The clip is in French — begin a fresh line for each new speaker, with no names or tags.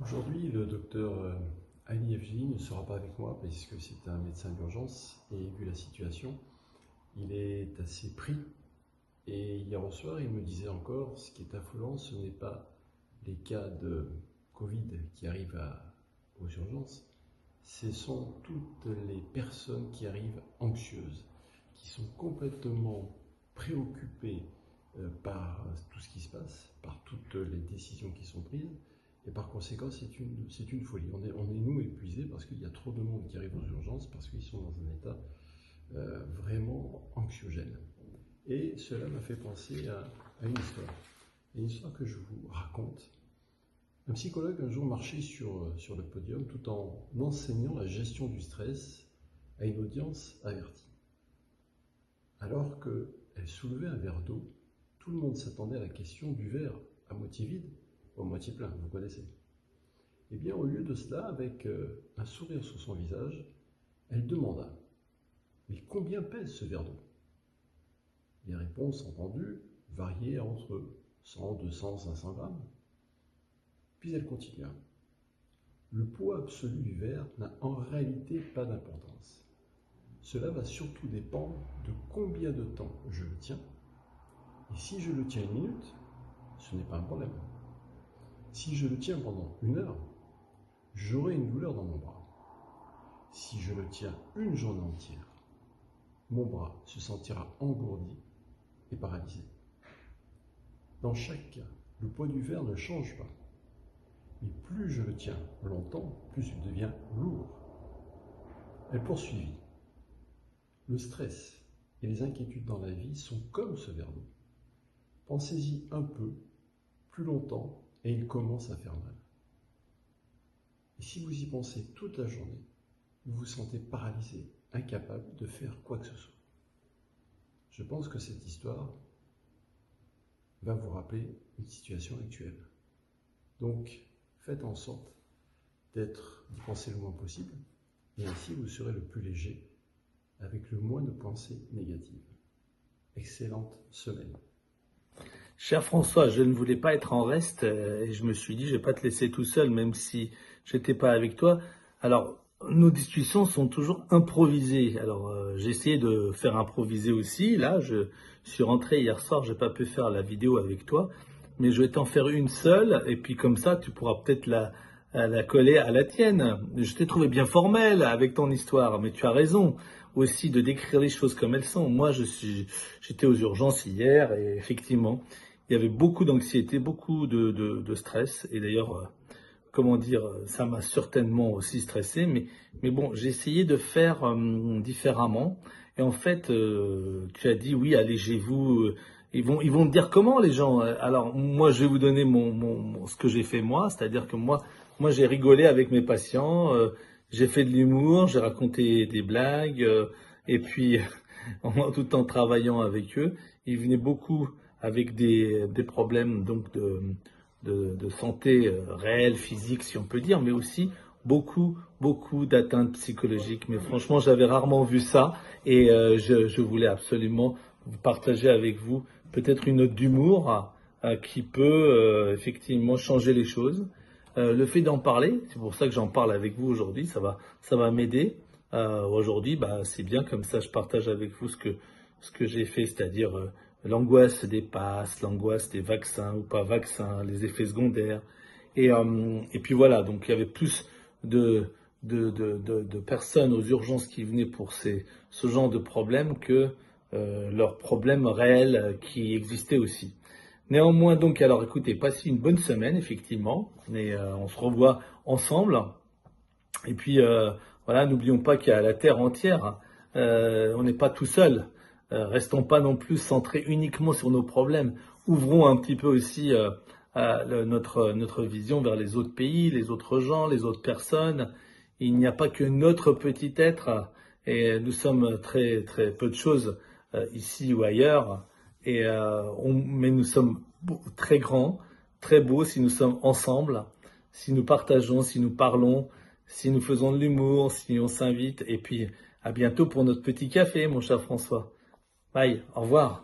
Aujourd'hui, le docteur Ali Evji ne sera pas avec moi puisque c'est un médecin d'urgence et vu la situation, il est assez pris. Et hier au soir, il me disait encore, ce qui est affolant, ce n'est pas les cas de Covid qui arrivent aux urgences, ce sont toutes les personnes qui arrivent anxieuses, qui sont complètement préoccupées par tout ce qui se passe, par toutes les décisions qui sont prises. Et par conséquent, c'est une folie. On est nous épuisés parce qu'il y a trop de monde qui arrive aux urgences, parce qu'ils sont dans un état vraiment anxiogène. Et cela m'a fait penser à une histoire que je vous raconte. Un psychologue un jour marchait sur le podium tout en enseignant la gestion du stress à une audience avertie. Alors qu'elle soulevait un verre d'eau, tout le monde s'attendait à la question du verre à moitié vide ou à moitié plein, vous connaissez. Eh bien, au lieu de cela, avec un sourire sur son visage, elle demanda « Mais combien pèse ce verre d'eau ?» Les réponses entendues variaient entre 100, 200, 500 grammes. Puis elle continua. Le poids absolu du verre n'a en réalité pas d'importance. Cela va surtout dépendre de combien de temps je le tiens. Et si je le tiens une minute, ce n'est pas un problème. Si je le tiens pendant une heure, j'aurai une douleur dans mon bras. Si je le tiens une journée entière, mon bras se sentira engourdi et paralysé. Dans chaque cas, le poids du verre ne change pas. Mais plus je le tiens longtemps, plus il devient lourd. Elle poursuivit. Le stress et les inquiétudes dans la vie sont comme ce verre d'eau. Pensez-y un peu, plus longtemps, et il commence à faire mal. Et si vous y pensez toute la journée, vous vous sentez paralysé, incapable de faire quoi que ce soit. Je pense que cette histoire va vous rappeler une situation actuelle. Donc, faites en sorte d'y penser le moins possible, et ainsi vous serez le plus léger, avec le moins de pensées négatives. Excellente semaine.
Cher François, je ne voulais pas être en reste et je me suis dit, je vais pas te laisser tout seul, même si j'étais pas avec toi. Alors, nos discussions sont toujours improvisées. Alors, j'ai essayé de faire improviser aussi. Là, je suis rentré hier soir, j'ai pas pu faire la vidéo avec toi, mais je vais t'en faire une seule et puis comme ça, tu pourras peut-être la coller à la tienne. Je t'ai trouvé bien formel avec ton histoire, mais tu as raison aussi de décrire les choses comme elles sont. Moi, j'étais aux urgences hier et effectivement, il y avait beaucoup d'anxiété, beaucoup de stress. Et d'ailleurs, comment dire, ça m'a certainement aussi stressé. Mais bon, j'ai essayé de faire différemment. Et en fait, tu as dit oui, allégez-vous. Ils vont me dire comment les gens. Alors moi, je vais vous donner ce que j'ai fait moi, c'est-à-dire que moi, j'ai rigolé avec mes patients. J'ai fait de l'humour, j'ai raconté des blagues, et puis tout en travaillant avec eux, ils venaient beaucoup avec des problèmes donc de santé réelle, physique si on peut dire, mais aussi beaucoup d'atteintes psychologiques. Mais franchement, j'avais rarement vu ça et je voulais absolument partager avec vous peut-être une note d'humour qui peut effectivement changer les choses. Le fait d'en parler, c'est pour ça que j'en parle avec vous aujourd'hui, ça va m'aider. Aujourd'hui, c'est bien comme ça, je partage avec vous ce que j'ai fait, c'est-à-dire l'angoisse des passes, l'angoisse des vaccins ou pas vaccins, les effets secondaires. Et puis voilà, donc il y avait plus de personnes aux urgences qui venaient pour ce genre de problèmes que leurs problèmes réels qui existaient aussi. Néanmoins, donc, alors écoutez, passez une bonne semaine, effectivement, et on se revoit ensemble. Et puis, voilà, n'oublions pas qu'il y a la Terre entière, on n'est pas tout seul. Restons pas non plus centrés uniquement sur nos problèmes. Ouvrons un petit peu aussi notre vision vers les autres pays, les autres gens, les autres personnes. Il n'y a pas que notre petit être, et nous sommes très, très peu de choses ici ou ailleurs. Mais nous sommes très grands, très beaux si nous sommes ensemble, si nous partageons, si nous parlons, si nous faisons de l'humour, si on s'invite. Et puis, à bientôt pour notre petit café, mon cher François. Bye, au revoir.